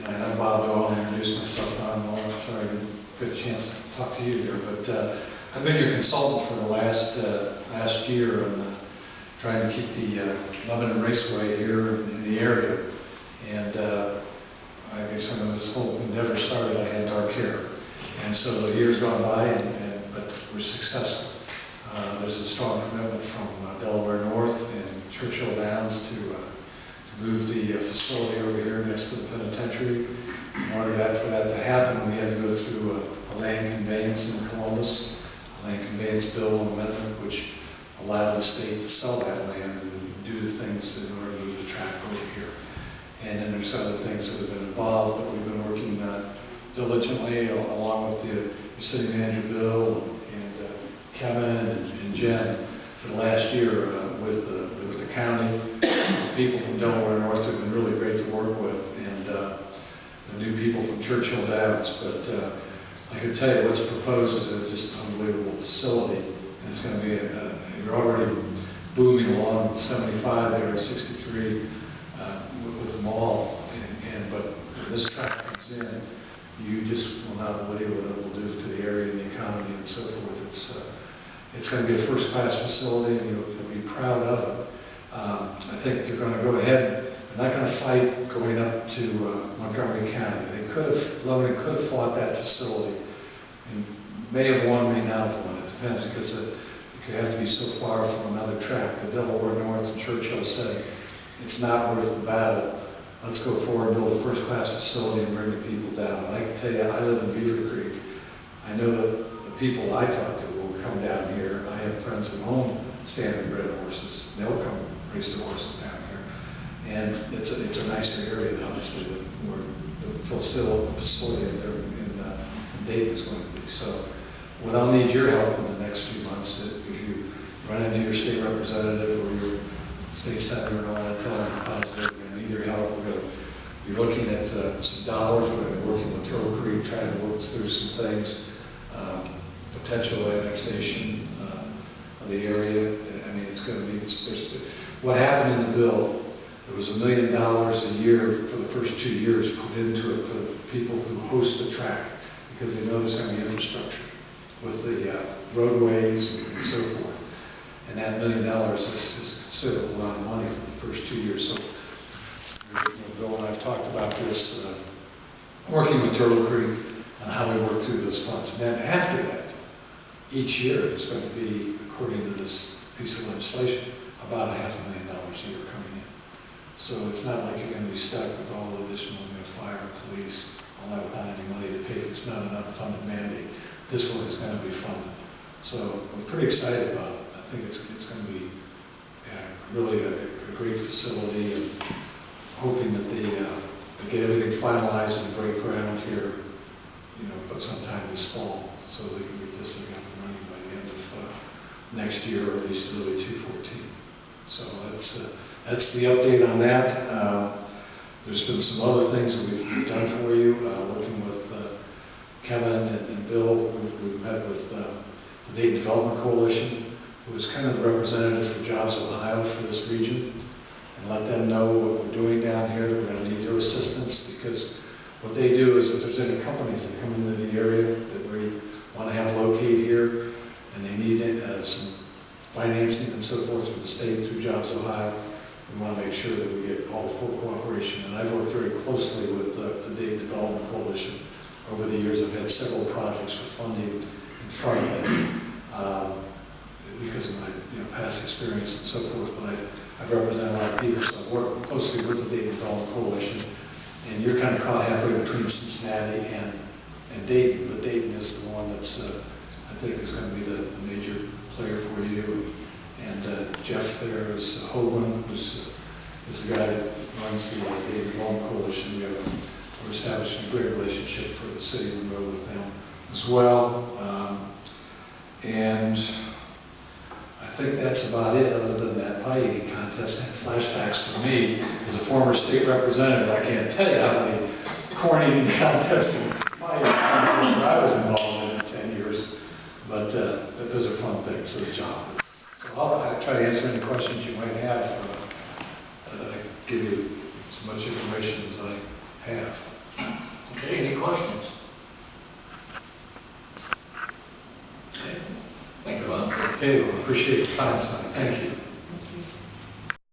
And I'm Bob Doyle. I introduced myself. I'm sorry I didn't get a chance to talk to you here, but I've been your consultant for the last year on trying to keep the Lebanon Raceway here in the area. And I guess when this whole endeavor started, I had dark hair. And so the years gone by, but we're successful. There's a strong commitment from Delaware North and Churchill Downs to move the facility over here next to the penitentiary. In order for that to happen, we had to go through a land conveyance in Columbus, a land conveyance bill amendment, which allowed the state to sell that land and do the things in order to move the track over here. And then there's other things that have been involved, but we've been working diligently along with the city manager Bill and Kevin and Jen for the last year with the county. People from Delaware North have been really great to work with, and the new people from Churchill Downs. But I can tell you what's proposed is just an unbelievable facility, and it's going to be you're already booming along 75 there at 63 with the mall, but when this track comes in, you just will not believe what it will do to the area and the economy and so forth. It's going to be a first-class facility, and you'll be proud of it. I think they're going to go ahead. They're not going to fight going up to Montgomery County. Lebanon could have fought that facility, and may have won, may not have won. It depends, because it could have to be so far from another track. The Delaware North and Churchill said it's not worth the battle. Let's go forward and build a first-class facility and bring the people down. And I can tell you, I live in Beaver Creek. I know that the people I talk to will come down here. I have friends who own standard bred horses. They'll come race the horses down here. And it's a nicer area than obviously where the facility in Dayton is going to be. So what I'll need your help in the next few months, if you run into your state representative or your state senator and all that, tell them positive. I need your help. We're going to be looking at some dollars. We're going to be working with Turtle Creek, trying to work through some things, potential annexation of the area. I mean, it's going to be, what happened in the bill, there was $1 million a year for the first 2 years put into it for the people who host the track, because they know there's going to be infrastructure with the roadways and so forth. And that $1 million is considered a lot of money for the first 2 years. So, Bill and I've talked about this, working with Turtle Creek on how we work through those funds. And then after that, each year there's going to be, according to this piece of legislation, about $500,000 a year coming in. So it's not like you're going to be stuck with all the additional fire, police, all that without any money to pay. It's not an unfunded mandate. This work is going to be funded. So I'm pretty excited about it. I think it's going to be really a great facility, and hoping that they get everything finalized and break ground here, but sometime this fall, so they can get this thing up and running by the end of next year, or at least early 2014. So that's the update on that. There's been some other things that we've done for you, working with Kevin and Bill. We've met with the Dayton Development Coalition, who is kind of the representative for Jobs Ohio for this region, and let them know what we're doing down here. We're going to need your assistance, because what they do is if there's any companies that come into the area that we want to have locate here, and they need some financing and so forth from the state through Jobs Ohio, we want to make sure that we get all full cooperation. And I've worked very closely with the Dayton Development Coalition over the years. I've had several projects with funding in front of them because of my past experience and so forth. But I've represented a lot of people, so I've worked closely with the Dayton Development Coalition. And you're kind of caught halfway between Cincinnati and Dayton, but Dayton is the one that's I think is going to be the major player for you. And Jeff there is Hoagland, who's the guy that runs the Dayton Development Coalition. We're establishing a great relationship for the city of Monroe with them as well. And I think that's about it, other than that pie eating contest and flashbacks for me. As a former state representative, I can't tell you how many corn eating contests and pie eating contests I was involved in 10 years. But those are fun things, so the job. So I'll try to answer any questions you might have. Give you as much information as I have. questions? Okay. Thank you, Ron. Okay, well, appreciate the time tonight. Thank you.